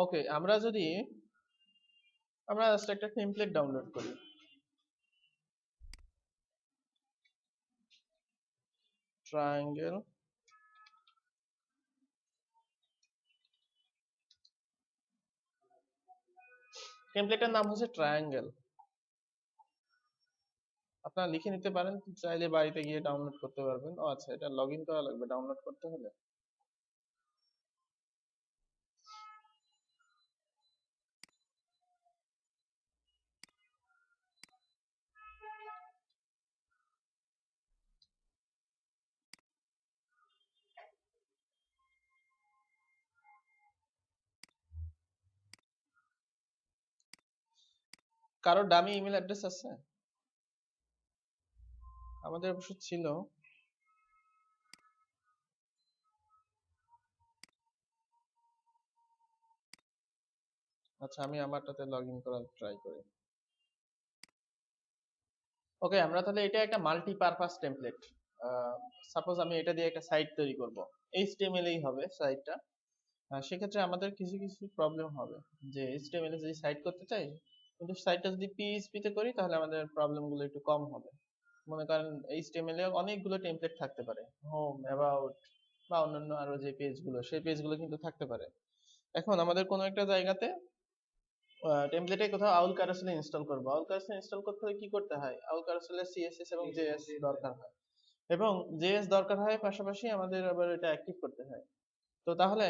ওকে, আমরা জাস্ট একটা template download করি। ট্রায়াঙ্গেল টেমপ্লেটের নাম হচ্ছে ট্রায়াঙ্গেল। আপনারা লিখে নিতে পারেন, চাইলে বাড়িতে গিয়ে ডাউনলোড করতে পারবেন। ও আচ্ছা, এটা লগ ইন করা লাগবে ডাউনলোড করতে হলে। কারো ডামি ইমেল অ্যাড্রেস আছে? আমাদের অবশ্য ছিল। আচ্ছা, আমি আমারটাতে লগ ইন করার ট্রাই করি। ওকে, আমরা তাহলে এটা একটা মাল্টিপারপাস টেমপ্লেট। সাপোজ আমি এটা দিয়ে একটা সাইট তৈরি করব, HTML এই হবে সাইটটা। সেক্ষেত্রে আমাদের কিছু কিছু প্রবলেম হবে, যে HTML এ যদি সাইট করতে চাই, কিন্তু সাইটটা যদি PHP তে করি তাহলে আমাদের প্রবলেমগুলো একটু কম হবে। মনে করেন HTML এ অনেকগুলো টেমপ্লেট থাকতে পারে, হোম, অ্যাবাউট বা অন্যান্য আরো যে পেজগুলো, সেই পেজগুলো কিন্তু থাকতে পারে। এখন আমাদের কোনো একটা জায়গাতে টেমপ্লেটে কোথাও আউল ক্যারাসেল ইনস্টল করব। আউল ক্যারাসেল ইনস্টল করতে হলে কি করতে হয়? আউল ক্যারাসেলের CSS এবং JS দরকার হয়, এবং JS দরকার হয়, পাশাপাশি আমাদের আবার এটা অ্যাক্টিভ করতে হয়। তো তাহলে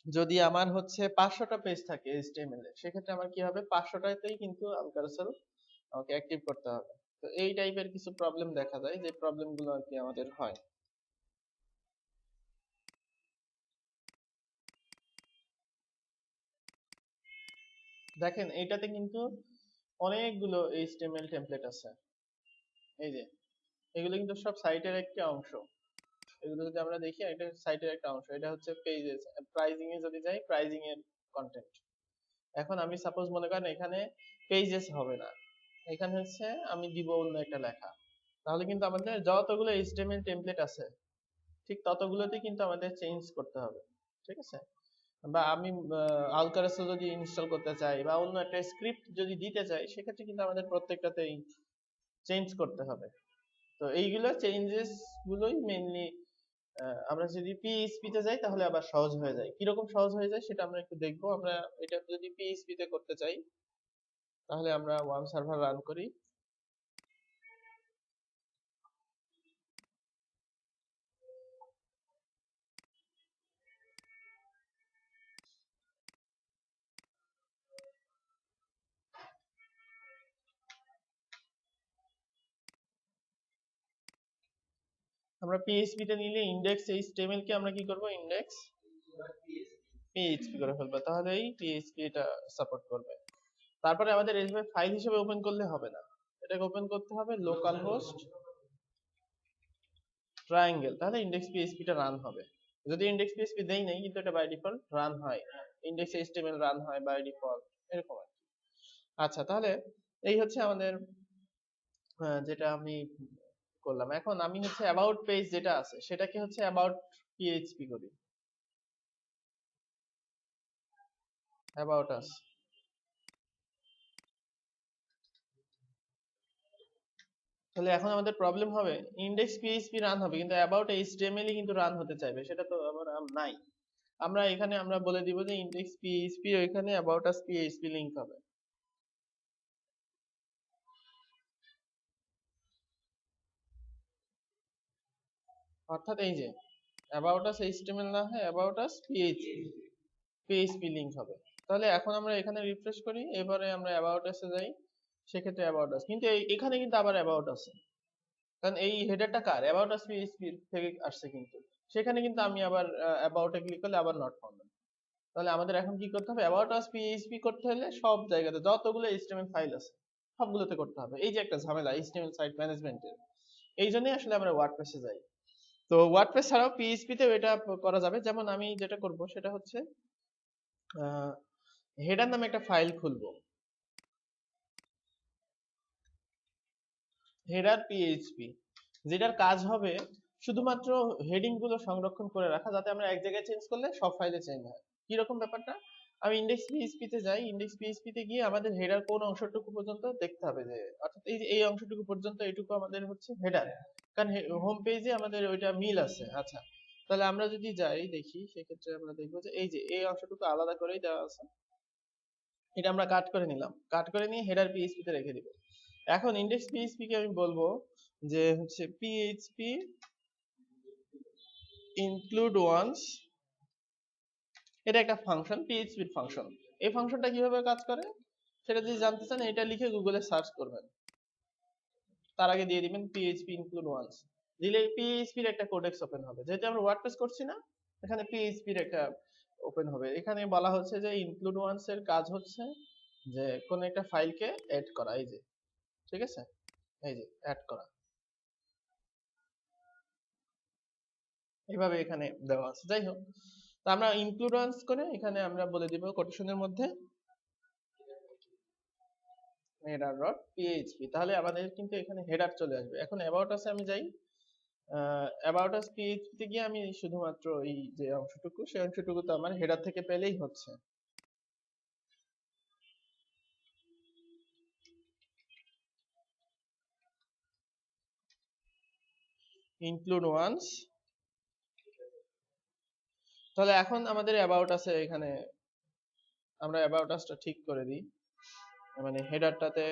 যদি আমার হচ্ছে 500টা পেজ থাকে HTML এ, সেক্ষেত্রে আমার কি হবে? 500টাতেই কিন্তু আউল ক্যারাসেল আমাকে অ্যাক্টিভ করতে হবে। তো এই টাইপের কিছু প্রবলেম দেখা যায়, যে প্রবলেমগুলো আর কি আমাদের হয়। দেখেন এইটাতে কিন্তু অনেকগুলো HTML টেমপ্লেট আছে। এই যে এগুলো কিন্তু সব সাইটের একটা অংশ। এগুলো যদি আমরা দেখি, এটা সাইটের একটা অংশ। এটা হচ্ছে পেজেস, প্রাইজিং এ যদি যাই, প্রাইজিং এর কন্টেন্ট। এখন আমি সাপোজ মনে করেন এখানে পেজেস হবে না, এখানে হচ্ছে আমি দিব অন্য একটা লেখা, তাহলে কিন্তু আমাদের যতগুলো HTML টেমপ্লেট আছে ঠিক ততগুলোতে কিন্তু আমাদের চেঞ্জ করতে হবে। ঠিক আছে? বা আমি আলকারাসো যদি ইনস্টল করতে চাই বা অন্য একটা স্ক্রিপ্ট যদি দিতে চাই, সেক্ষেত্রে কিন্তু আমাদের প্রত্যেকটাতেই চেঞ্জ করতে হবে। তো এইগুলো চেঞ্জেস গুলোই মেইনলি আমরা যদি PHP তে যাই তাহলে আবার সহজ হয়ে যায়। কিরকম সহজ হয়ে যায় সেটা আমরা একটু দেখবো। আমরা এটা যদি PHP তে করতে চাই, তাহলে আমরা ওয়ান সার্ভার রান করি। আমরা PHP তে নিলে ইন্ডেক্স HTML কে আমরা কি করব? ইন্ডেক্স PHP করে ফেলবো, তাহলেই PHP এটা সাপোর্ট করবে। তারপরে আমাদের এইভাবে ফাইল হিসেবে ওপেন করলে হবে না, এটাকে ওপেন করতে হবে লোকাল হোস্ট ট্রায়াঙ্গেল, তাহলে ইন্ডেক্স PHP টা রান হবে। যদি ইন্ডেক্স PHP দেই নাই, কিন্তু এটা বাই ডিফল্ট রান হয়, ইন্ডেক্স HTML রান হয় বাই ডিফল্ট, এরকম আর কি। আচ্ছা, তাহলে এই হচ্ছে আমাদের যেটা আমি করলাম। এখন আমি হচ্ছে অ্যাবাউট পেজ যেটা আছে সেটাকে হচ্ছে অ্যাবাউট PHP করি, অ্যাবাউট আস। তাহলে এখন আমাদের প্রবলেম হবে, ইন্ডেক্স PHP রান হবে কিন্তু অ্যাবাউট HTML কিন্তু রান হতে চাইবে, সেটা তো আবার নাই। আমরা এখানে আমরা বলে দিব যে ইন্ডেক্স PHP ওইখানে অ্যাবাউট আস PHP লিংক হবে। অর্থাৎ এই যে অ্যাবাউট আস HTML না হয় অ্যাবাউট আস PHP লিংক হবে। তাহলে এখন আমরা এখানে রিফ্রেশ করি, এবারে আমরা অ্যাবাউট আসে যাই, সেক্ষেত্রে অ্যাবাউট আস, কিন্তু এখানে কিন্তু আবার অ্যাবাউট আছে, কারণ এই হেডারটা কার? অ্যাবাউট আস PHP থেকে আসছে, কিন্তু সেখানে কিন্তু আমি আবার অ্যাবাউট এ ক্লিক করলে আবার নট ফাউন্ড। তাহলে আমাদের এখন কি করতে হবে? অ্যাবাউট আস PHP করতে হলে সব জায়গাতে যতগুলো HTML ফাইল আছে সবগুলোতে করতে হবে। এই যে একটা ঝামেলা HTML সাইট ম্যানেজমেন্টের, এই জন্যই আসলে আমরা ওয়ার্ডপ্রেসে যাই। তো ওয়ার্ডপ্রেস ছাড়াও PHP তেও এটা করা যাবে। যেমন আমি যেটা করব সেটা হচ্ছে হেডার নামে একটা ফাইল খুলবো, হেডার PHP, যেটার কাজ হবে শুধুমাত্র হেডিং গুলো সংরক্ষণ করে রাখা, যাতে আমরা এক জায়গায় চেঞ্জ করলে সব ফাইলে চেঞ্জ হয়। কিরকম ব্যাপারটা, আমি ইন্ডেক্স পিএইচপি তে যাই, ইন্ডেক্স পিএইচপি তে গিয়ে আমাদের হেডার কোন অংশটুকু পর্যন্ত দেখতে হবে, যে অর্থাৎ এই যে এই অংশটুকু পর্যন্ত এইটুকু আমাদের হচ্ছে হেডার, কারণ হোম পেজে আমাদের ওইটা মিল আছে। আচ্ছা, তাহলে আমরা যদি যাই দেখি, সেক্ষেত্রে আমরা দেখবো যে এই যে এই অংশটুকু আলাদা করেই দেওয়া আছে, এটা আমরা কাট করে নিলাম, কাট করে নিয়ে হেডার পিএইচপি তে রেখে দিব। এখন ইন্ডেক্স পিএইচপি কে আমি বলবো যে হচ্ছে পিএইচপি ইনক্লুড ওয়ান্স, এটা একটা ফাংশন, পিএইচপির ফাংশন। এই ফাংশনটা কিভাবে কাজ করে সেটা যদি জানতে চান, এটা লিখে গুগলে সার্চ করবেন, তার আগে দিয়ে দিবেন পিএইচপি ইনক্লুড ওয়ান্স, দিলে পিএইচপির একটা কোডেক্স ওপেন হবে। যেহেতু আমরা ওয়ার্ডপ্রেস করছি না, এখানে পিএইচপির একটা ওপেন হবে। এখানে বলা হচ্ছে যে ইনক্লুড ওয়ান্স এর কাজ হচ্ছে যে কোন একটা ফাইলকে এড করা, এই যে, ঠিক আছে, এই যে অ্যাড করা, এইভাবে এখানে দেওয়া আছে। যাই হোক, তো আমরা ইনক্লুড ওয়ান্স করে এখানে আমরা বলে দিব কোটেশনের মধ্যে হেডার ডট পিএইচপি, তাহলে আমাদের কিন্তু এখানে হেডার চলে আসবে। এখন অ্যাবাউট আস আমি যাই, অ্যাবাউট আস পিএইচপি তে গিয়ে আমি শুধুমাত্র এই যে অংশটুকু, সেই অংশটুকু তো আমার হেডার থেকে পেলেই হচ্ছে। ইনক্লুড ওয়ান্স, তাহলে এখন আমাদের অ্যাবাউট আছে এখানে, আমরা অ্যাবাউট আসটা ঠিক করে দিই, মানে হেডারটাতে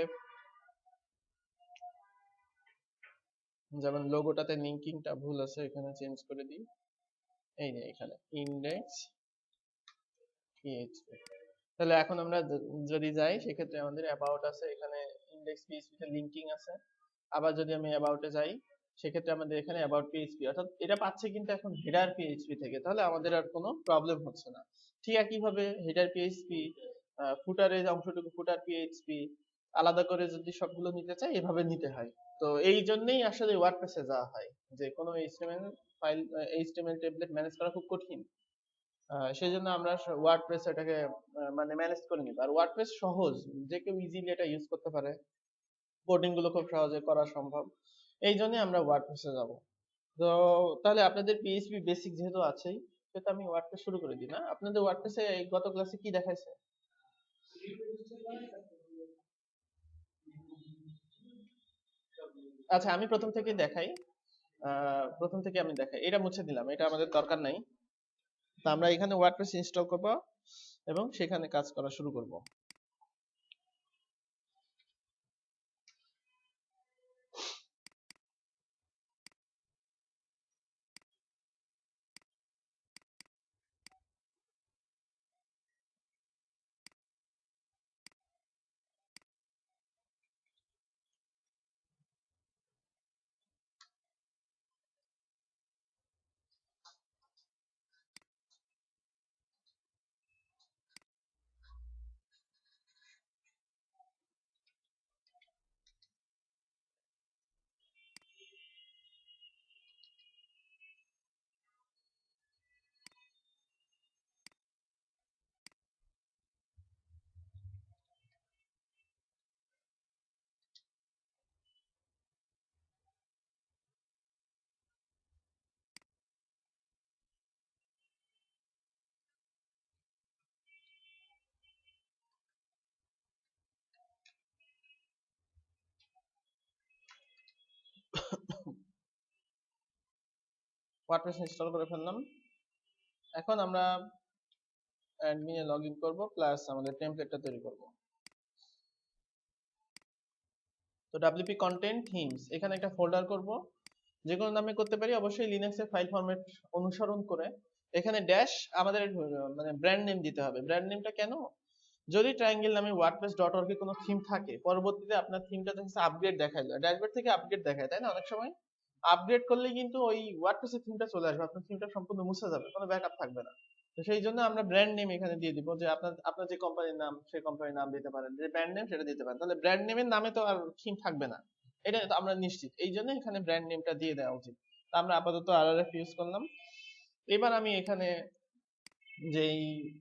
যেমন লোগোটাতে লিঙ্কিংটা ভুল আছে, এখানে চেঞ্জ করে দিই, এই যে এখানে ইন্ডেক্স পিএইচপি। তাহলে এখন আমরা যদি যাই, সেক্ষেত্রে আমাদের অ্যাবাউট আছে, এখানে ইন্ডেক্স পিএইচপি তে লিঙ্কিং আছে। আবার যদি আমি অ্যাবাউটে যাই, সেক্ষেত্রে আমাদের এখানে অ্যাবাউট পিএইচপি, অর্থাৎ এটা পাচ্ছে কিন্তু এখন হেডার পিএইচপি থেকে, তাহলে আমাদের আর কোনো প্রবলেম হচ্ছে না। ঠিক একইভাবে হেডার পিএইচপি, ফুটারের অংশটুকু ফুটার পিএইচপি, আলাদা করে যদি সবগুলো নিতে চাই এভাবে নিতে হয়। তো এই জন্যই আসলে ওয়ার্ডপ্রেসে যাওয়া হয়, যে কোনো HTML file, HTML template manage করা খুব কঠিন। সেই জন্য আমরা ওয়ার্ডপ্রেস এটাকে মানে ম্যানেজ করে নিব। আর ওয়ার্ডপ্রেস সহজ, যে কেউ ইজিলি এটা ইউজ করতে পারে, কোডিং গুলো খুব সহজে করা সম্ভব, এই জন্যই আমরা ওয়ার্ডপ্রেসে যাব। তো তাহলে আপনাদের পিএইচপি বেসিক যেহেতু আছেই, সেটা আমি ওয়ার্ডপ্রেস শুরু করে দিই না। আপনাদের ওয়ার্ডপ্রেসে গত ক্লাসে কি দেখাইছে? আচ্ছা, আমি প্রথম থেকে দেখাই, প্রথম থেকে আমি দেখাই, এটা মুছে দিলাম, এটা আমাদের দরকার নাই। তো আমরা এখানে ওয়ার্ডপ্রেস ইনস্টল করব এবং সেখানে কাজ করা শুরু করব। ওয়ার্ডপ্রেস ইনস্টল করে ফেললাম। এখন আমরা অ্যাডমিনে লগ ইন করবো, প্লাস আমাদের টেমপ্লেটটা তৈরি করব। তো ডব্লিউপি কন্টেন্ট থিমস, এখানে একটা ফোল্ডার করব, যে কোনো নামে করতে পারি, অবশ্যই লিনাক্সের ফাইল ফরম্যাট অনুসরণ করে। এখানে ড্যাশ আমাদের মানে ব্র্যান্ড নেম দিতে হবে। ব্র্যান্ড নেমটা কেন? যদি ট্রায়াঙ্গেল নামে wordpress.org এ কোনো থিম থাকে, পরবর্তীতে আপনার থিমটা দেখছে আপগ্রেড দেখায়, ড্যাশবোর্ড থেকে আপগ্রেড দেখায়, তাই না? অনেক সময় আপগ্রেড করলে কিন্তু ওই ওয়ার্ডপ্রেস এর থিমটা চলে আসবে, আপনার থিমটা সম্পূর্ণ মুছে যাবে, কোনো ব্যাকআপ থাকবে না। তো সেই জন্য আমরা ব্র্যান্ড নেম এখানে দিয়ে দিব, যে আপনার আপনার যে কোম্পানির নাম, সেই কোম্পানির নাম দিতে পারেন, যে ব্র্যান্ড নেম সেটা দিতে পারেন, তাহলে ব্র্যান্ড নেমের নামে তো আর থিম থাকবে না, এটা তো আমরা নিশ্চিত। এই জন্য এখানে ব্র্যান্ড নেমটা দিয়ে দেওয়া উচিত। তো আমরা আপাতত আরআরএফ ইউজ করলাম। এবার আমি এখানে যেই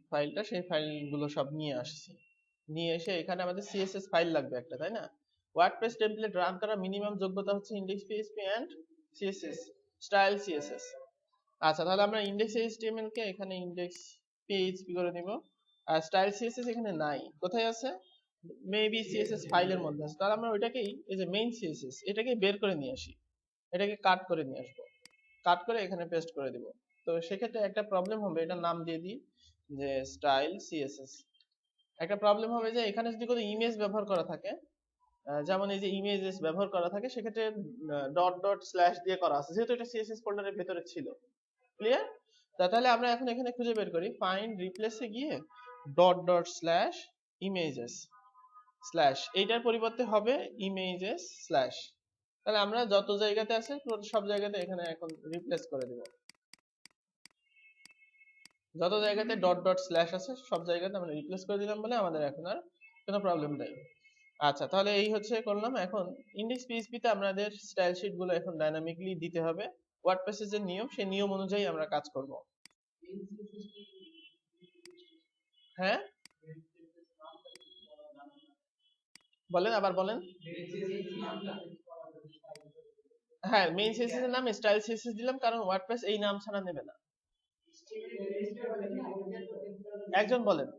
ফাইলটা, সেই ফাইলগুলো সব নিয়ে আসছি, নিয়ে এসে এখানে আমাদের সিএসএস ফাইল লাগবে একটা, তাই না? ওয়ার্ডপ্রেস টেমপ্লেট রান করার মিনিমাম যোগ্যতা হচ্ছে index PHP and CSS, style CSS. আচ্ছা, তাহলে আমরা ইন্ডেক্স এইচটিএমএল কে এখানে ইন্ডেক্স পিএইচপি করে নিব। আর স্টাইল সিএসএস এখানে নাই, কোথায় আছে? মেবি সিএসএস ফাইলের মধ্যে আছে। তাহলে আমরা ওইটাকেই, এই যে মেইন সিএসএস, এটাকে বের করে নিয়ে আসি, এটাকে কাট করে নিয়ে আসবো, কাট করে এখানে পেস্ট করে দিব। তো সেক্ষেত্রে একটা প্রবলেম হবে, এটার নাম দিয়ে দিই যে স্টাইল সিএসএস। একটা প্রবলেম হবে যে এখানে যদি কোনো ইমেজ ব্যবহার করা থাকে, যেমন এই যে ইমেজেস ব্যবহার করা থাকে, সেক্ষেত্রে ডট ডট স্ল্যাশ দিয়ে করা আছে, যেহেতু এটা সিএসএস ফোল্ডারের ভেতরে ছিল। ক্লিয়ার? তাহলে আমরা এখন এখানে খুঁজে বের করি, ফাইন্ড রিপ্লেসে গিয়ে dot dot slash images slash, এইটার পরিবর্তে হবে ইমেজেস স্ল্যাশ। তাহলে আমরা যত জায়গাতে আছে সব জায়গাতে এখানে এখন রিপ্লেস করে দেব, যত জায়গাতে ডট ডট স্ল্যাশ আছে সব জায়গাতে আমরা রিপ্লেস করে দিলাম বলে আমাদের এখন আর কোনো প্রবলেম নেই। আচ্ছা, তাহলে এই হচ্ছে করলাম। এখন ইন্ডেক্স পিএইচপি তে আমাদের স্টাইল শিট গুলো এখন ডাইনামিকলি দিতে হবে, ওয়ার্ডপ্রেসের যে নিয়ম, সেই নিয়ম অনুযায়ী আমরা কাজ করব। হ্যাঁ বলেন, আবার বলেন। হ্যাঁ, মেইন সিএসএস এর নাম স্টাইল সিএসএস দিলাম, কারণ ওয়ার্ডপ্রেস এই নাম ছাড়া নেবে না। একজন বলেন।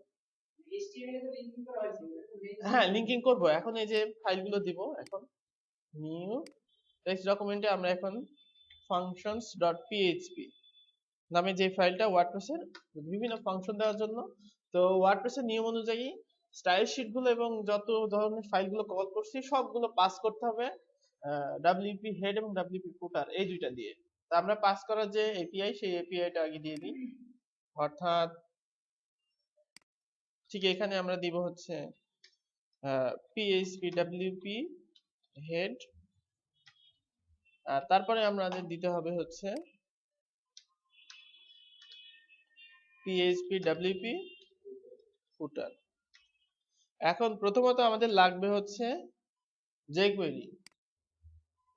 হ্যাঁ, লিংকিং করব। এখন এই যে ফাইলগুলো দিব, এখন নিউ টেক্সট ডকুমেন্টে আমরা এখন functions.php নামে যে ফাইলটা ওয়ার্ডপ্রেসের বিভিন্ন ফাংশন দেওয়ার জন্য, তো ওয়ার্ডপ্রেসের নিয়ম অনুযায়ী স্টাইল শিট গুলো এবং যত ধরনের ফাইলগুলো কল করছি সবগুলো পাস করতে হবে ডব্লিউপি হেড এবং ডব্লিউপি ফুটার এই দুইটা দিয়ে। তা আমরা পাস করার যে এপিআই, সেই এপিআইটা আগে দিয়ে দিই। অর্থাৎ ঠিক এখানে আমরা দিব হচ্ছে PHP WP হেড, আর তারপরে আমাদের দিতে হবে হচ্ছে PHP WP ফুটার। এখন প্রথমত আমাদের লাগবে হচ্ছে jQuery,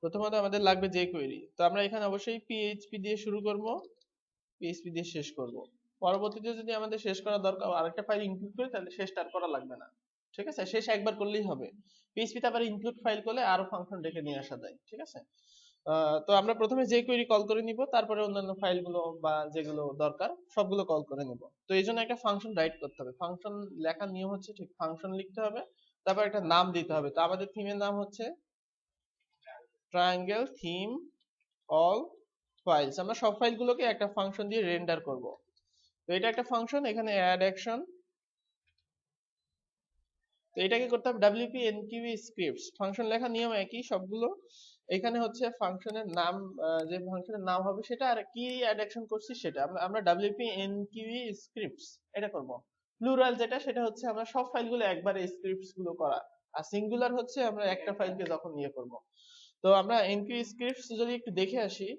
প্রথমত আমাদের লাগবে jQuery। তো আমরা এখানে অবশ্যই PHP দিয়ে শুরু করব, PHP দিয়ে শেষ করব। পরবর্তীতে যদি আমাদের শেষ করা দরকার আরেকটা ফাইল ইনক্লুড করি, তাহলে শেষটা আর করা লাগবে না। ঠিক আছে, শেষ একবার করলেই হবে। PHP তে আবার ইনক্লুড ফাইল করলে আরো ফাংশন রেখে নিয়ে আসা যায়। ঠিক আছে, তো আমরা প্রথমে jQuery কল করে নিব, তারপরে অন্যান্য ফাইলগুলো বা যেগুলো দরকার সবগুলো কল করে নিব। তো এই জন্য একটা ফাংশন রাইট করতে হবে। ফাংশন লেখার নিয়ম হচ্ছে, ঠিক ফাংশন লিখতে হবে, তারপর একটা নাম দিতে হবে। তো আমাদের থিমের নাম হচ্ছে ট্রায়াঙ্গেল থিম অল ফাইলস। আমরা সব ফাইলগুলোকে একটা ফাংশন দিয়ে রেন্ডার করব। তো এটা একটা ফাংশন, এখানে অ্যাড অ্যাকশন, তো এটাকে করতে হবে wp enqueue scripts। ফাংশন লেখার নিয়ম একই সবগুলো। এখানে হচ্ছে ফাংশনের নাম, যে ফাংশনের নাম হবে সেটা, আর কি অ্যাড অ্যাকশন করছি সেটা আমরা wp enqueue scripts এটা করব। প্লুরাল যেটা, সেটা হচ্ছে আমরা সব ফাইলগুলো একবারে স্ক্রিপ্টস গুলো করা, আর সিঙ্গুলার হচ্ছে আমরা একটা ফাইলকে যখন ইয়ে করব। তো আমরা enqueue scripts যদি একটু দেখে আসি,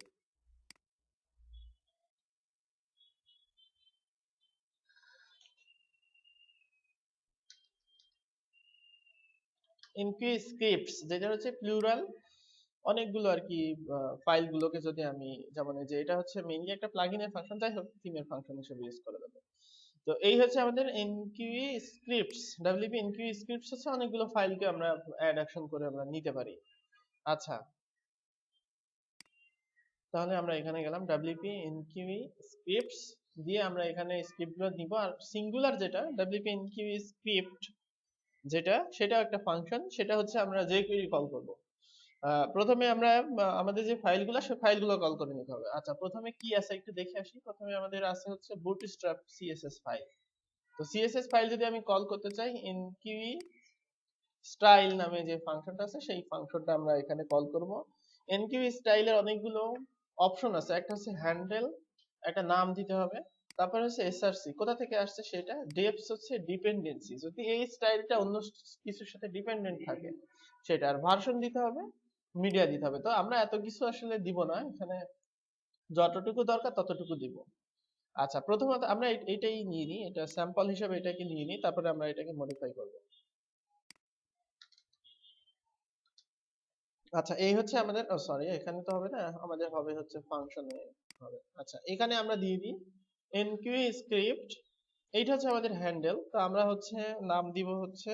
enqueue scripts যেটা হচ্ছে প্লুরাল, অনেকগুলো আর কি ফাইলগুলোকে যদি আমি, যেমন এই যে এটা হচ্ছে মেইনলি একটা প্লাগইনের ফাংশন, যাই হোক থিমের ফাংশন হিসেবে ইউজ করা যাবে। তো এই হচ্ছে আমাদের enqueue scripts, wp enqueue scripts হচ্ছে অনেকগুলো ফাইলকে আমরা অ্যাড অ্যাকশন করে আমরা নিতে পারি। আচ্ছা, তাহলে আমরা এখানে গেলাম wp enqueue scripts দিয়ে আমরা এখানে স্ক্রিপ্টগুলো দিব, আর সিঙ্গুলার যেটা wp enqueue script যেটা, সেটা একটা ফাংশন, সেটা হচ্ছে আমরা jQuery কল করব। প্রথমে আমরা আমাদের যে ফাইলগুলো, সেই ফাইলগুলো কল করে নিতে হবে। আচ্ছা, প্রথমে কি আছে একটু দেখে আসি। প্রথমে আমাদের আছে হচ্ছে bootstrap css ফাইল। তো css ফাইল যদি আমি কল করতে চাই, enqueue style নামে যে ফাংশনটা আছে, সেই ফাংশনটা আমরা এখানে কল করব। enqueue style এর অনেকগুলো অপশন আছে, একটা হচ্ছে হ্যান্ডেল, একটা নাম দিতে হবে, তারপর হচ্ছে src কোথা থেকে আসছে সেটা, ডেপস হচ্ছে ডিপেন্ডেন্সি, যদি এই স্টাইলটা অন্য কিছুর সাথে ডিপেন্ডেন্ট থাকে সেটা, আর ভার্সন দিতে হবে, মিডিয়া দিতে হবে। তো আমরা এত কিছু আসলে দিব না এখানে, যতটুকু দরকার ততটুকু দিব। আচ্ছা, প্রথমত আমরা এটাই নিয়ে নিই, এটা স্যাম্পল হিসেবে এটাকে নিয়ে নিই, তারপরে আমরা এটাকে মডিফাই করব। আচ্ছা, এই হচ্ছে আমাদের, সরি এখানে তো হবে না, আমাদের হবে হচ্ছে ফাংশনে হবে। আচ্ছা, এখানে আমরা দিয়ে দিই enqueue script, এইটা হচ্ছে আমাদের হ্যান্ডেল। তো আমরা হচ্ছে নাম দিব হচ্ছে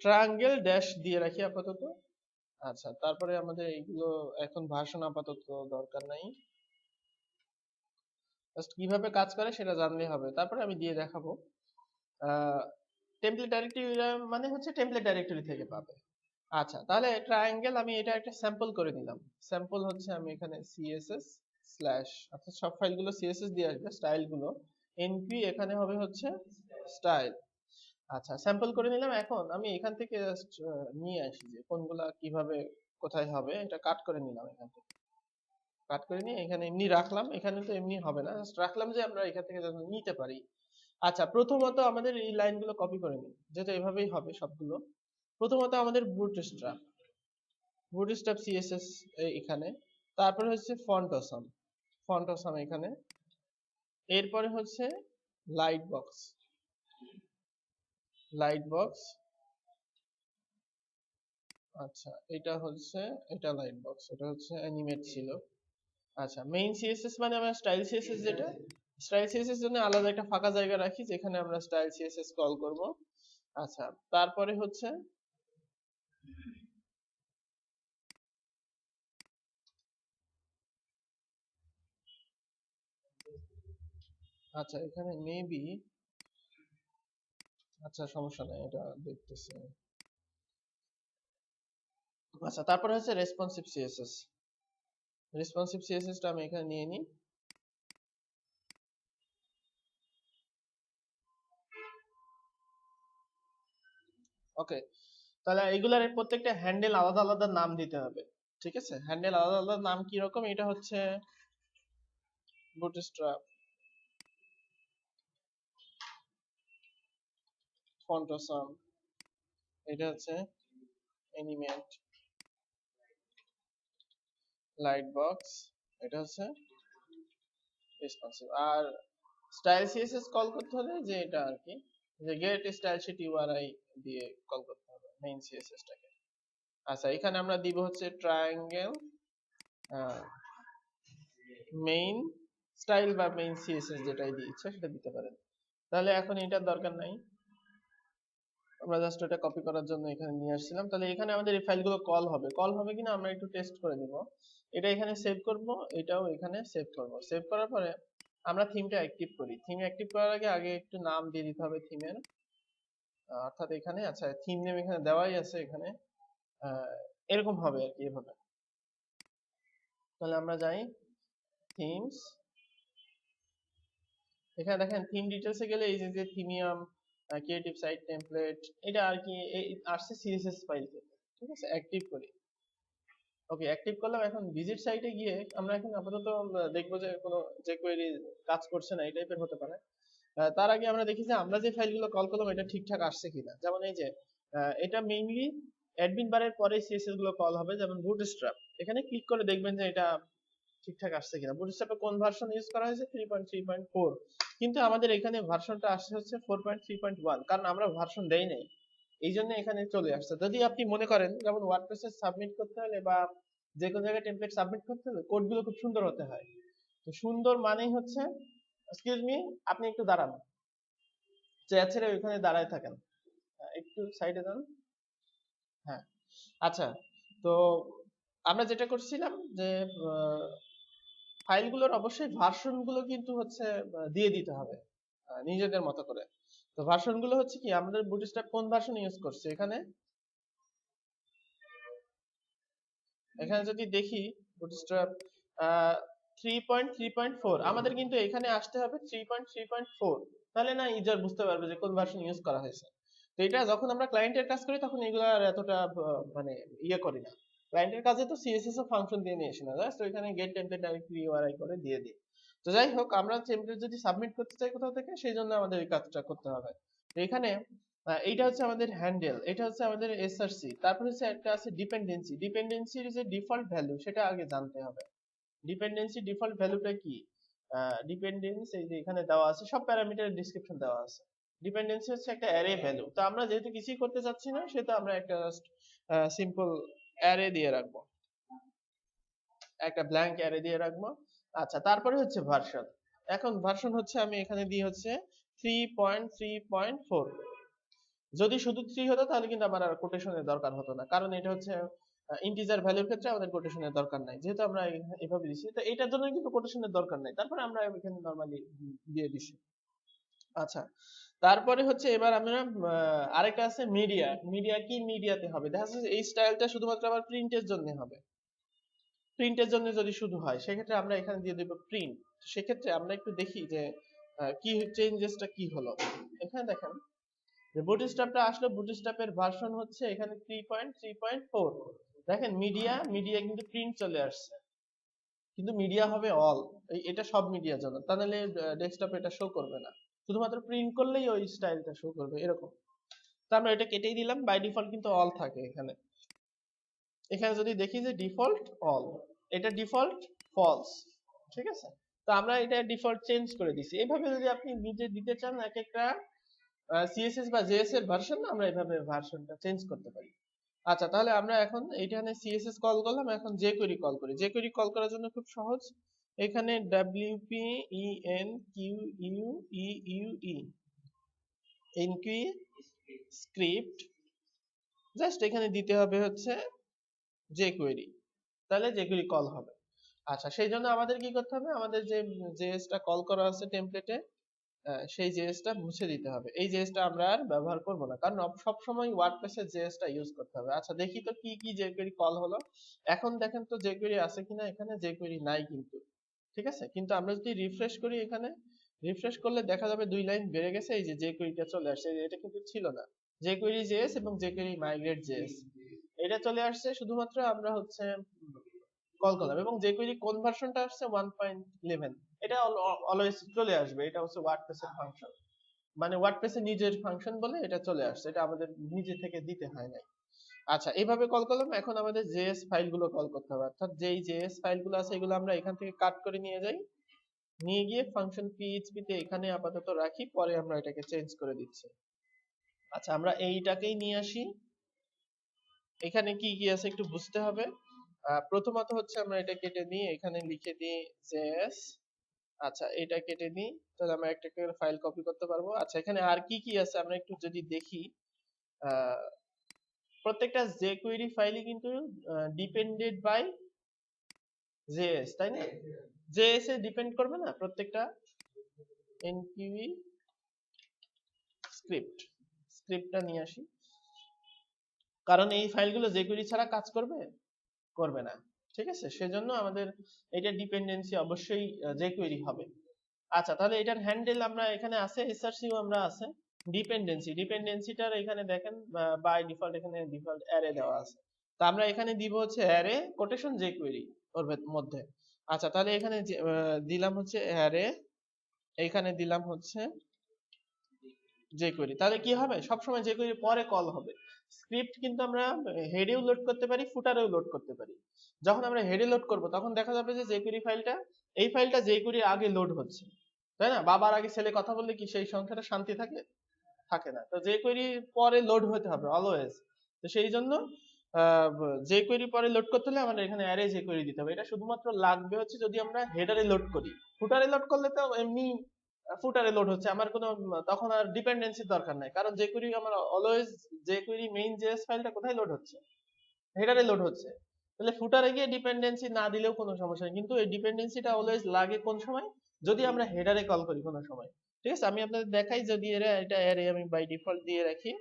ট্রায়াঙ্গেল ড্যাশ দিয়ে রাখি আপাতত। আচ্ছা, তারপরে আমাদের এইগুলো এখন ভার্সন আপাতত দরকার নাই। জাস্ট কিভাবে কাজ করে সেটা জানলে হবে, তারপরে আমি দিয়ে দেখাবো। টেমপ্লেট ডাইরেক্টরি মানে হচ্ছে টেমপ্লেট ডাইরেক্টরি থেকে পাবে। আচ্ছা, তাহলে ট্রায়াঙ্গেল আমি এটা একটা স্যাম্পল করে নিলাম। স্যাম্পল হচ্ছে আমি এখানে সিএসএস স্ল্যাশ, অর্থাৎ সব ফাইলগুলো সিএসএস দিয়ে আসবে, স্টাইলগুলো এনপি এখানে হবে হচ্ছে স্টাইল। আচ্ছা, স্যাম্পল করে নিলাম। এখন আমি এখান থেকে জাস্ট নিয়ে আসি যে কোনগুলা কিভাবে কোথায় হবে, এটা কাট করে নিলাম। এখান থেকে কাট করে নিয়ে এখানে এমনি রাখলাম। এখানে তো এমনি হবে না, জাস্ট রাখলাম যে আমরা এখান থেকে যেন নিতে পারি। আচ্ছা, প্রথমত আমাদের এই লাইনগুলো কপি করে নিই, যেটা এভাবেই হবে সবগুলো। প্রথমত আমাদের বুটস্ট্র্যাপ সিএসএস এখানে, তারপরে হচ্ছে ফন্ট অসাম এখানে, এরপরে হচ্ছে লাইট বক্স। আচ্ছা, এটা লাইট বক্স, এটা হচ্ছে অ্যানিমেট ছিল। আচ্ছা, মেইন সিএসএস মানে আমরা স্টাইল সিএসএস, যেটা স্টাইল সিএসএস জন্য আলাদা একটা ফাঁকা জায়গা রাখি যেখানে আমরা স্টাইল সিএসএস কল করব। আচ্ছা, তারপরে হচ্ছে আচ্ছা এখানে মেবি, আচ্ছা সমস্যা নাই, এটা দেখতেছি। আচ্ছা, তারপরে হচ্ছে রেসপন্সিভ সিএসএসটা আমি এখানে নিয়ে নিই। ওকে, তাহলে এইগুলার প্রত্যেকটা হ্যান্ডেল আলাদা আলাদা নাম দিতে হবে। ঠিক আছে, হ্যান্ডেল আলাদা আলাদা নাম কি রকম? এটা হচ্ছে বুটস্ট্র্যাপ, ফন্ট অসাম, এটা হচ্ছে অ্যানিমেট, লাইট বক্স, এটা হচ্ছে রেসপন্সিভ। আর স্টাইল সিএসএস কল করতে হলে যে এটা আর কি, যে গেট স্টাইল শিট ইউআরআই দিয়ে কল করতে হবে মেইন সিএসএসটাকে। আচ্ছা, এখানে আমরা দিব হচ্ছে ট্রায়াঙ্গেল মেইন স্টাইল বা মেইন সিএসএস, যেটাই দিয়ে ইচ্ছা সেটা দিতে পারেন। তাহলে এখন এটার দরকার নাই, আমরা জাস্ট এটা কপি করার জন্য এখানে নিয়ে আসছিলাম। তাহলে এখানে আমাদের এই ফাইলগুলো কল হবে কিনা আমরা একটু টেস্ট করে নিব। এটা এখানে সেভ করব, এটাও এখানে সেভ করব। সেভ করার পরে আমরা থিমটা অ্যাক্টিভ করি। থিম অ্যাক্টিভ করার আগে একটু নাম দিয়ে দিতে হবে থিমের। অর্থাৎ এখানে, আচ্ছা থিম নেম এখানে দেওয়াই আছে এখানে, এরকম হবে আর কি, এভাবে। তাহলে আমরা যাই থিমস, এখানে দেখেন থিম ডিটেলসে গেলে এই যে থিমিয়াম, ক্রিয়েটিভ সাইট টেমপ্লেট, এটা আর কি আসছে সিএসএস ফাইল থেকে। ঠিক আছে, অ্যাক্টিভ করি। ওকে, অ্যাক্টিভ করলাম। এখন ভিজিট সাইটে গিয়ে আমরা এখন আপাতত দেখবো যে কোনো যে কোয়েরি কাজ করছে না, এই টাইপের হতে পারে। তার আগে আমরা দেখি যে আমরা যে ফাইলগুলো কল করলাম এটা ঠিকঠাক আসছে কিনা। যেমন এই যে এটা মেইনলি অ্যাডমিন বারের পরে সিএসএস গুলো কল হবে, যেমন বুটস্ট্র্যাপ। এখানে ক্লিক করে দেখবেন যে এটা ঠিকঠাক আসছে কিনা। বুটস্ট্র্যাপে কোন ভার্সন ইউজ করা হয়েছে? 3.3.4, কিন্তু আমাদের এখানে ভার্সনটা আসছে হচ্ছে 4.3.1, কারণ আমরা ভার্সন দেই নাই, এই জন্য এখানে চলে আসছে। যদি আপনি মনে করেন যেমন ওয়ার্ডপ্রেসে সাবমিট করতে হলে বা যে কোনো জায়গায় টেমপ্লেট সাবমিট করতে হলে কোডগুলো খুব সুন্দর হতে হয়। তো সুন্দর মানেই হচ্ছে, এক্সকিউজ মি, আপনি একটু দাঁড়ান, চেয়ার ছেড়ে ওইখানে দাঁড়ায় থাকেন, একটু সাইডে যান। হ্যাঁ, আচ্ছা, তো আমরা যেটা করছিলাম যে ফাইলগুলোর অবশ্যই ভার্সন গুলো কিন্তু হচ্ছে দিয়ে দিতে হবে নিজেদের মতো করে। তো ভার্সন গুলো হচ্ছে কি, আমাদের বুটস্ট্র্যাপ কোন ভার্সন ইউজ করছে এখানে, এখানে যদি দেখি বুটস্ট্র্যাপ 3.3.4, আমাদের কিন্তু এখানে আসতে হবে 3.3.4, তাহলে না ইউজার বুঝতে পারবে যে কোন ভার্সন ইউজ করা হয়েছে। তো এটা যখন আমরা ক্লায়েন্টের কাজ করি তখন এগুলো আর এতটা মানে ইয়ে করি না। ক্লায়েন্টের কাজে তো সিএসএস ও ফাংশন দিয়ে নিয়ে আসি না, জাস্ট ওইখানে গেট টেমপ্লেট ডাইরেক্টলি ইউআরআই করে দিয়ে দিই। তো যাই হোক, আমরা টেমপ্লেট যদি সাবমিট করতে চাই কোথাও থেকে, সেই জন্য আমাদের এই কাজটা করতে হবে। তো এখানে এইটা হচ্ছে আমাদের হ্যান্ডেল, এটা হচ্ছে আমাদের এসআরসি, তারপর হচ্ছে একটা আছে ডিপেন্ডেন্সির যে ডিফল্ট ভ্যালু সেটা আগে জানতে হবে। ডিপেন্ডেন্সি ডিফল্ট ভ্যালুটা কি? ডিপেন্ডেন্স এই যে এখানে দেওয়া আছে, সব প্যারামিটারের ডেসক্রিপশন দেওয়া আছে। ডিপেন্ডেন্সি হচ্ছে একটা অ্যারে ভ্যালু। তো আমরা যেহেতু কিছুই করতে চাচ্ছি না, সেটা আমরা একটা সিম্পল অ্যারে দিয়ে রাখবো, একটা ব্ল্যাঙ্ক অ্যারে দিয়ে রাখবো। আচ্ছা, তারপরে হচ্ছে ভার্সন। এখন ভার্সন হচ্ছে আমি এখানে দিয়ে হচ্ছে 3.3.4। যদি শুধু 3 হতো তাহলে কিন্তু আমার আর কোটেশনের দরকার হতো না, কারণ এটা হচ্ছে ইন্টিজার ভ্যালুর ক্ষেত্রে আমাদের কোটেশনের দরকার নাই, যেহেতু আমরা এভাবে দিছি, তো এটার জন্য কিন্তু কোটেশনের দরকার নাই, তারপরে আমরা এখানে নরমালি দিয়ে দিছি। আচ্ছা, তারপরে হচ্ছে এবার আমরা আরেকটা আছে মিডিয়া। মিডিয়া কি মিডিয়াতে হবে, দেখা যাচ্ছে এই স্টাইলটা শুধুমাত্র আমার প্রিন্টের জন্য হবে। প্রিন্টের জন্য যদি শুধু হয় সেক্ষেত্রে আমরা এখানে দিয়ে দেব প্রিন্ট। সেক্ষেত্রে আমরা একটু দেখি যে কি চেঞ্জেসটা কি হলো। এখানে দেখেন যে বুটস্ট্র্যাপটা আসলে, বুটস্ট্র্যাপের ভার্সন হচ্ছে এখানে 3.3.4। দেখেন মিডিয়া কিন্তু প্রিন্ট চলে আসছে, কিন্তু মিডিয়া হবে অল, এটা সব মিডিয়ার জন্য, তা নাহলে ডেস্কটপে এটা শো করবে না, শুধুমাত্র প্রিন্ট করলেই ওই স্টাইলটা শো করবে এরকম। তো আমরা এটা কেটেই দিলাম, বাই ডিফল্ট কিন্তু অল থাকে এখানে। এখানে যদি দেখি যে ডিফল্ট অল, এটা ডিফল্ট ফলস, ঠিক আছে। তো আমরা এটা ডিফল্ট চেঞ্জ করে দিছি। এইভাবে যদি আপনি নিজে দিতে চান এক একটা সিএসএস বা জেএস এর ভার্সন, আমরা এইভাবে ভার্সনটা চেঞ্জ করতে পারি। আচ্ছা, তাহলে আমরা এখন এইখানে সিএসএস কল করলাম, এখন jQuery কল করি। jQuery কল করার জন্য খুব সহজ, এখানে wp-enqueue enqueue স্ক্রিপ্ট, জাস্ট এখানে দিতে হবে হচ্ছে jQuery, তাহলে jQuery কল হবে। আচ্ছা, সেই জন্য আমাদের কি করতে হবে, আমাদের যে জেএসটা কল করা আছে টেমপ্লেটে, সেই জেএসটা মুছে দিতে হবে। এই জেএসটা আমরা আর ব্যবহার করব না, কারণ সব সময় ওয়ার্ডপ্রেসের জেএসটা ইউজ করতে হবে। আচ্ছা, দেখি তো কি কি jQuery কল হলো। এখন দেখেন তো jQuery আছে কিনা, এখানে jQuery নাই কিন্তু, ঠিক আছে। কিন্তু আমরা যদি রিফ্রেশ করি, এখানে রিফ্রেশ করলে দেখা যাবে 2 লাইন বেড়ে গেছে, এই যে jQuery-টা চলে আসছে, এটা কিন্তু ছিল না। jQuery JS এবং jQuery migrate JS এটা চলে আসছে, শুধুমাত্র আমরা হচ্ছে কল করলাম। এবং jQuery কোন ভার্সনটা আসছে 1.11, এটা অলওয়েজ চলে আসবে, এটা হচ্ছে ওয়ার্ডপ্রেসের ফাংশন, মানে ওয়ার্ডপ্রেসের নিজের ফাংশন বলে এটা চলে আসছে, এটা আমাদের নিজে থেকে দিতে হয় না। আচ্ছা, এইভাবে কল করলাম। এখন আমাদের জেএস ফাইলগুলো কল করতে হবে, অর্থাৎ যেই জেএস ফাইলগুলো আছে এগুলো আমরা এখান থেকে কাট করে নিয়ে যাই, নিয়ে গিয়ে ফাংশন পিএইচপি তে এখানে আপাতত রাখি, পরে আমরা এটাকে চেঞ্জ করে দিচ্ছি। আচ্ছা, আমরা এইটাকেই নিয়ে আসি, এখানে কি কি আছে একটু বুঝতে হবে। প্রথমত হচ্ছে আমরা এটা কেটে নিয়ে এখানে লিখে দিই জেএস। আচ্ছা, এটা কেটে নিই, তাহলে আমরা একটা করে ফাইল কপি করতে পারবো। আচ্ছা, এখানে আর কি কি আছে আমরা একটু যদি দেখি, আহ, প্রত্যেকটা jQuery ফাইলই কিন্তু ডিপেন্ডেড বাই জেএস, তাই না? জেএস এ ডিপেন্ড করবে না প্রত্যেকটা। এনকিউই স্ক্রিপ্টটা নিয়ে আসি, কারণ এই ফাইলগুলো jQuery ছাড়া কাজ করবে করবে না, ঠিক আছে। সেজন্য আমাদের এটা ডিপেন্ডেন্সি অবশ্যই jQuery হবে। আচ্ছা, তাহলে এটার হ্যান্ডেল আমরা এখানে আছে, srcu আমরা আছে। ডিপেন্ডেন্সিটার এখানে দেখেন বাই ডিফল্ট এখানে ডিফল্ট অ্যারে দেওয়া আছে, তো আমরা এখানে দিব হচ্ছে অ্যারে কোটেশন jQuery ওর মধ্যে। আচ্ছা, তাহলে এখানে দিলাম হচ্ছে অ্যারে, এইখানে দিলাম হচ্ছে jQuery, তাহলে কি হবে, সবসময় jQuery পরে কল হবে। স্ক্রিপ্ট কিন্তু আমরা হেডেও লোড করতে পারি, ফুটারেও লোড করতে পারি। যখন আমরা হেডে লোড করব তখন দেখা যাবে যে jQuery ফাইলটা, এই ফাইলটা jQuery আগে লোড হচ্ছে, তাই না? বাবার আগে ছেলে কথা বললে কি সেই সংসারে শান্তি থাকে? থাকে না। তো jQuery পরে লোড হতে হবে অলওয়েজ। তো সেই জন্য jQuery পরে লোড করতে হলে আমাদের এখানে অ্যারে jQuery দিতে হবে। এটা শুধুমাত্র লাগবে হচ্ছে যদি আমরা হেডারে লোড করি। ফুটারে লোড করলে তো এমনি ফুটারে লোড হচ্ছে, আমার কোনো তখন আর ডিপেন্ডেন্সির দরকার নাই, কারণ jQuery আমার অলওয়েজ jQuery মেইন জেএস ফাইলটা কোথায় লোড হচ্ছে, হেডারে লোড হচ্ছে। তাহলে ফুটারে গিয়ে ডিপেন্ডেন্সি না দিলেও কোনো সমস্যা নেই, কিন্তু এই ডিপেন্ডেন্সিটা অলওয়েজ লাগে কোন সময়, যদি আমরা হেডারে কল করি কোনো সময়। ঠিক আছে, আমি আপনাদের দেখাই, যদি এটা অ্যারে আমি বাই ডিফল্ট দিয়ে রাখি।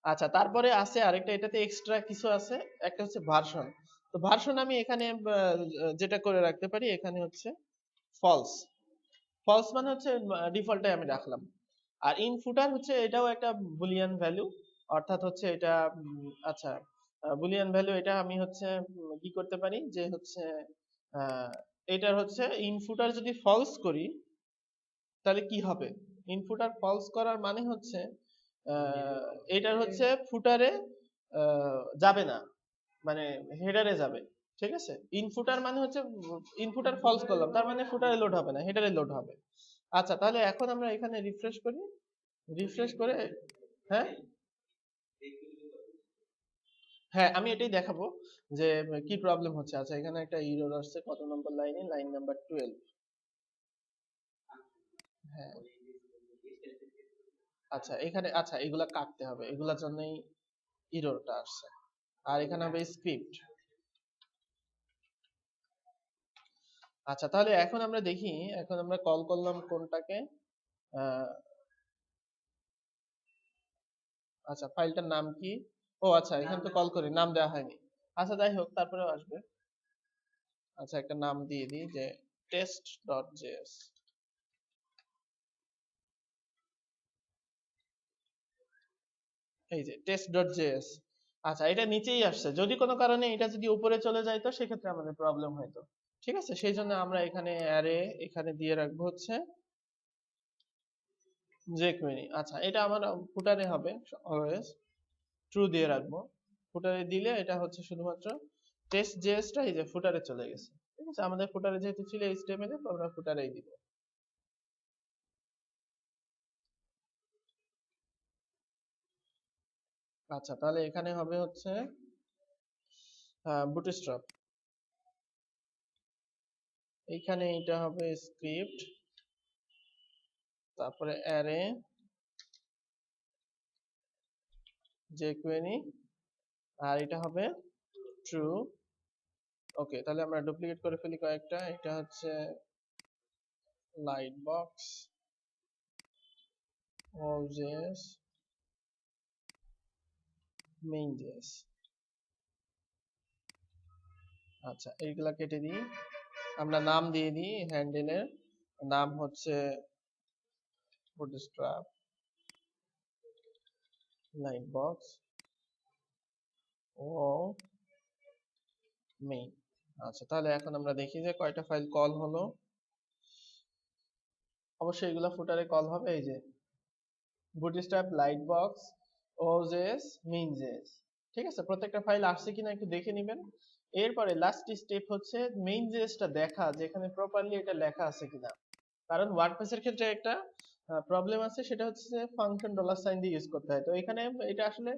আচ্ছা, তারপরে আছে আরেকটা, এটাতে এক্সট্রা কিছু আছে, একটা হচ্ছে ভার্সন। তো ভার্সন আমি এখানে যেটা করে রাখতে পারি, এখানে হচ্ছে ফলস। ফলস মানে হচ্ছে ডিফল্টে আমি রাখলাম। আর ইন ফুটার হচ্ছে এটাও একটা বুলিয়ান ভ্যালু, অর্থাৎ হচ্ছে এটা আচ্ছা, বুলিয়ান ভ্যালু এটা আমি হচ্ছে কি করতে পারি যে হচ্ছে আহ, এটার হচ্ছে ইন ফুটার যদি ফলস করি তাহলে কি হবে, ইন ফুটার ফলস করার মানে হচ্ছে এটার হচ্ছে ফুটারে যাবে না, মানে হেডারে যাবে, ঠিক আছে। ইনফুটার মানে হচ্ছে ইনফুটার ফলস করলাম, তার মানে ফুটারে লোড হবে না, হেডারে লোড হবে। আচ্ছা, তাহলে এখন আমরা এখানে রিফ্রেশ করি, রিফ্রেশ করে, হ্যাঁ হ্যাঁ আমি এটাই দেখাবো যে কি প্রবলেম হচ্ছে। আচ্ছা, এখানে একটা এরর আসছে, কত নম্বর লাইনে, লাইন নাম্বার 12। হ্যাঁ, আচ্ছা এখানে, আচ্ছা এগুলা কাটতে হবে, এগুলার জন্যই এররটা আসছে। আর এখানে হবে স্ক্রিপ্ট। আচ্ছা, তাহলে এখন আমরা দেখি, এখন আমরা কল করলাম কোনটাকে, আহ, আচ্ছা ফাইলটার নাম কি? ও আচ্ছা, এখানে তো কল করি নাম দেওয়া হয়নি। আচ্ছা যাই হোক, তারপরেও আসবে। আচ্ছা একটা নাম দিয়ে দিই যে test.js। এই যে test.js। আচ্ছা এটা নিচেই আসছে, যদি কোনো কারণে এটা যদি উপরে চলে যায় তো সেক্ষেত্রে আমাদের প্রবলেম হয়তো। ঠিক আছে, সেই জন্য আমরা এখানে অ্যারে এখানে দিয়ে রাখবো হচ্ছে jQuery। আচ্ছা এটা আমার ফুটারে হবে, অলওয়েজ ট্রু দিয়ে রাখবো। ফুটারে দিলে এটা হচ্ছে শুধুমাত্র test.js টা এই যে ফুটারে চলে গেছে। ঠিক আছে, আমাদের ফুটারে যেহেতু ছিল HTML এ, তো আমরা ফুটারেই দিব। আচ্ছা তাহলে এখানে হবে হচ্ছে বুটস্ট্র্যাপ। এইখানে এটা হবে স্ক্রিপ্ট, তারপরে অ্যারে jQuery, আর এটা হবে ট্রু। ওকে, তাহলে আমরা ডুপ্লিকেট করে ফেলি কয়েকটা। এটা হচ্ছে লাইট বক্স, all.js, main.js। আচ্ছা এইগুলা কেটে দিই, আমরা নাম দিয়ে দিই হ্যান্ডেলের নাম হচ্ছে bootstrap lightbox ও main। আচ্ছা তাহলে এখন আমরা দেখি যে কয়টা ফাইল কল হলো। অবশ্যই এগুলা ফুটারে কল হবে, এই যে bootstrap lightbox ও.js main.js। ঠিক আছে, প্রত্যেকটা ফাইল আসছে কিনা একটু দেখে নেবেন। এরপরে লাস্ট স্টেপ হচ্ছে main.js টা দেখা, যেখানে প্রপারলি এটা লেখা আছে কিনা। কারণ ওয়ার্ডপ্রেস এর ক্ষেত্রে একটা প্রবলেম আছে, সেটা হচ্ছে যে ফাংশন ডলার সাইন দিয়ে ইউজ করতে হয়। তো এখানে এটা আসলে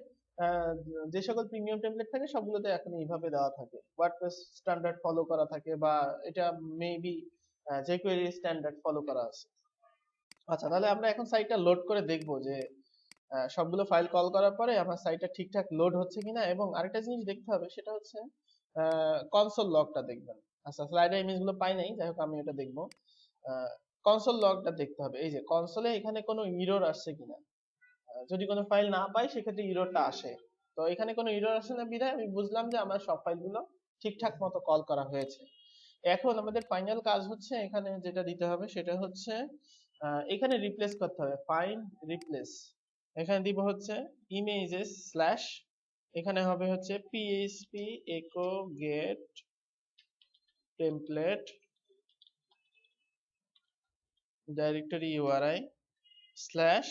আহ, যে সকল প্রিমিয়াম টেমপ্লেট থাকে সবগুলোতে এখন এইভাবে দেওয়া থাকে, ওয়ার্ডপ্রেস স্ট্যান্ডার্ড ফলো করা থাকে, বা এটা মেবি jQuery স্ট্যান্ডার্ড ফলো করা আছে। আচ্ছা তাহলে আমরা এখন সাইটটা লোড করে দেখবো যে সবগুলো ফাইল কল করার পরে আমার সাইটটা ঠিকঠাক লোড হচ্ছে কিনা। এবং আরেকটা জিনিস দেখতে হবে, সেটা হচ্ছে কনসোল লগটা দেখবেন। আচ্ছা স্লাইডে ইমেজগুলো পাই নাই, যাই হোক আমি এটা দেখবো। কনসোল লগটা দেখতে হবে, এই যে কনসোলে এখানে কোনো ইরর আসছে কিনা। যদি কোনো ফাইল না পাই সেক্ষেত্রে ইররটা আসে। তো এখানে কোনো ইরর আসে না বিধায় আমি বুঝলাম যে আমার সব ফাইলগুলো ঠিকঠাক মতো কল করা হয়েছে। এখন আমাদের ফাইনাল কাজ হচ্ছে, এখানে যেটা দিতে হবে সেটা হচ্ছে এখানে রিপ্লেস করতে হবে, ফাইন্ড রিপ্লেস। এখানে দিব হচ্ছে ইমেজেস স্ল্যাশ, এখানে হবে হচ্ছে PHP echo gate template directory URI slash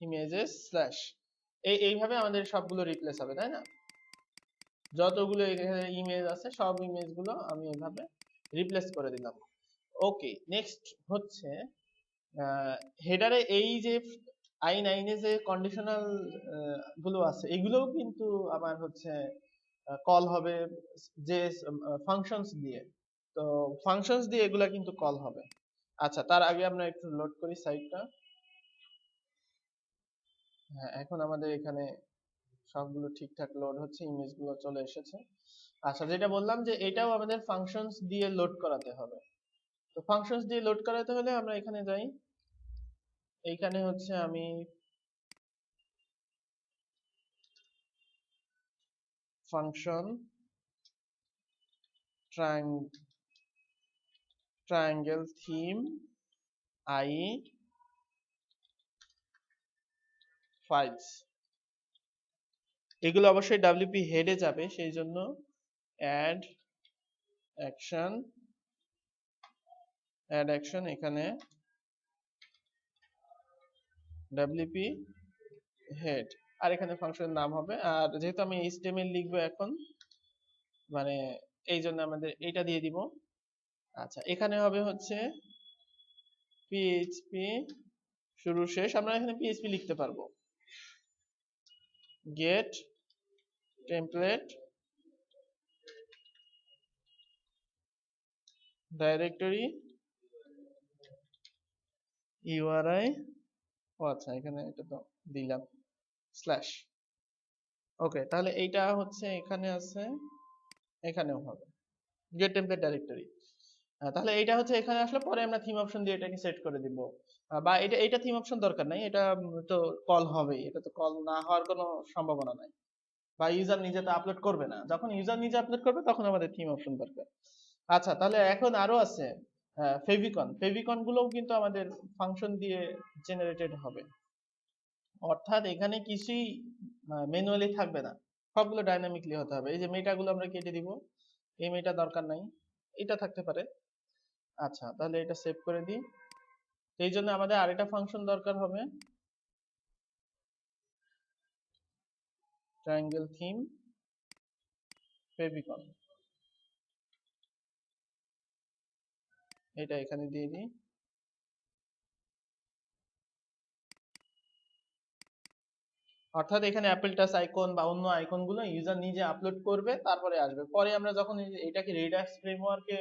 images slash. এইভাবে আমাদের সবগুলো রিপ্লেস হবে, তাই না? যতগুলো এখানে ইমেজ আছে সব ইমেজ গুলো আমি এইভাবে রিপ্লেস করে দিলাম। ওকে, নেক্সট হচ্ছে হেডারে এই যে i9 এ যে কন্ডিশনাল গুলো আছে এগুলোও কিন্তু আমার হচ্ছে কল হবে যে ফাংশনস দিয়ে। তো ফাংশনস দিয়ে এগুলা কিন্তু কল হবে। আচ্ছা তার আগে আমরা একটু লোড করি সাইটটা। হ্যাঁ এখন আমাদের এখানে সবগুলো ঠিকঠাক লোড হচ্ছে, ইমেজ গুলো চলে এসেছে। আচ্ছা যেটা বললাম যে এটাও আমাদের ফাংশনস দিয়ে লোড করাতে হবে। তো ফাংশনস দিয়ে লোড করাতে হলে আমরা এখানে যাই, এইখানে হচ্ছে আমি function triangle theme I files, এগুলো অবশ্যই ডাব্লিউপি হেডে যাবে, সেই জন্য অ্যাড অ্যাকশন এখানে ডাব্লিউপি হেড, আর এখানে ফাংশনের নাম হবে। আর যেহেতু আমি এইচটিএমএল লিখবো এখন, মানে এই জন্য আমাদের এটা দিয়ে দিব। আচ্ছা এখানে হবে হচ্ছে পিএইচপি শুরু শেষ, আমরা এখানে পিএইচপি লিখতে পারবো। গেট টেমপ্লেট ডাইরেক্টরি ইউআরআই, ও আচ্ছা এখানে এটা তো দিলাম স্ল্যাশ। ওকে, তাহলে এইটা হচ্ছে এখানে আছে, এখানেও হবে গেট টেমপ্লেট ডাইরেক্টরি। তাহলে এইটা হচ্ছে এখানে আসলে পরে আমরা থিম অপশন দিয়ে এটাকে সেট করে দিব। বা এটা থিম অপশন দরকার নাই, এটা তো কল হবেই, এটা তো কল না হওয়ার কোনো সম্ভাবনা নাই। বা ইউজার নিজে তো আপলোড করবে না, যখন ইউজার নিজে আপলোড করবে তখন আমাদের থিম অপশন দরকার। আচ্ছা, তাহলে এখন আরো আছে ফেভিকন। ফেভিকন গুলোও কিন্তু আমাদের ফাংশন দিয়ে জেনারেটেড হবে, অর্থাৎ এখানে কিছুই ম্যানুয়ালি থাকবে না, সবগুলো ডাইনামিকলি হতে হবে। এই যে মেটাগুলো আমরা কেটে দিব, এই মেটা দরকার নাই, এটা থাকতে পারে। আচ্ছা, তাহলে এটা সেভ করে দিই। এই জন্য আমাদের আরেকটা ফাংশন দরকার হবে, ট্রায়াঙ্গেল থিম ফেভিকন, এটা এখানে দিয়ে দিই। অর্থাৎ এখানে অ্যাপেল টাচ আইকন বা অন্য আইকন গুলো ইউজার নিজে আপলোড করবে, তারপরে আসবে। পরে আমরা যখন এটাকে রিডাক্স ফ্রেমওয়ার্কে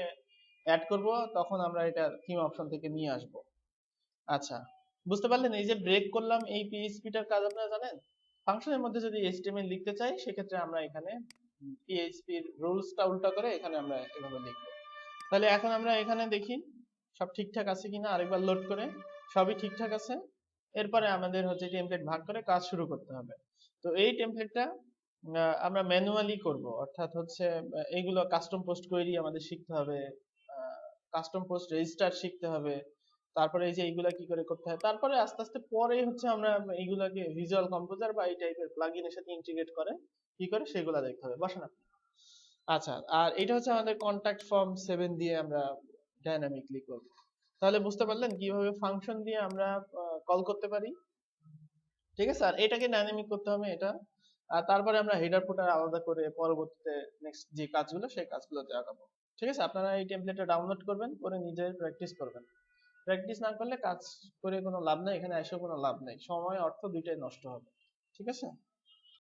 অ্যাড করব, তখন আমরা এটা থিম অপশন থেকে নিয়ে আসব। আচ্ছা, বুঝতে পারলেন? এই যে ব্রেক করলাম, এই পিএইচপিটার কাজ আপনারা জানেন। ফাংশনের মধ্যে যদি এইচটিএমএল লিখতে চাই, সেক্ষেত্রে আমরা এখানে পিএইচপির রুলসটা উল্টা করে এখানে আমরা এভাবে লিখবো। তাহলে এখন আমরা এখানে দেখি সব ঠিকঠাক আছে কিনা, আরেকবার লোড করে। সবই ঠিকঠাক আছে। এরপরে আমাদের হচ্ছে টেমপ্লেট ভাগ করে কাজ শুরু করতে হবে। তো এই টেমপ্লেটটা আমরা ম্যানুয়ালি করব, অর্থাৎ হচ্ছে এইগুলো কাস্টম পোস্ট কোয়েরি আমাদের শিখতে হবে, কাস্টম পোস্ট রেজিস্টার শিখতে হবে, তারপরে এই যে এইগুলা কি করে করতে হয়, তারপরে আস্তে আস্তে পরে হচ্ছে আমরা এইগুলাকে ভিজুয়াল কম্পোজার বা এই টাইপের প্লাগইনের সাথে ইন্টিগ্রেট করে কি করে সেগুলা দেখতে হবে। বসে না। আচ্ছা, আর এটা হচ্ছে আমাদের কন্টাক্ট ফর্ম 7 দিয়ে আমরা ডাইনামিকলি করব। তাহলে বুঝতে পারলেন কিভাবে ফাংশন দিয়ে আমরা কল করতে পারি। ঠিক আছে, আর এটাকে ডাইনামিক করতে হবে এটা। আর তারপরে আমরা হেডার ফুটার আলাদা করে পরবর্তীতে নেক্সট যে কাজগুলো সেই কাজগুলোতে আগাবো। ঠিক আছে, আপনারা এই টেমপ্লেটটা ডাউনলোড করবেন, করে নিজে প্র্যাকটিস করবেন। প্র্যাকটিস না করলে কাজ করে কোনো লাভ নাই, এখানে এসে কোনো লাভ নাই, সময় অর্থ দুইটাই নষ্ট হবে। ঠিক আছে।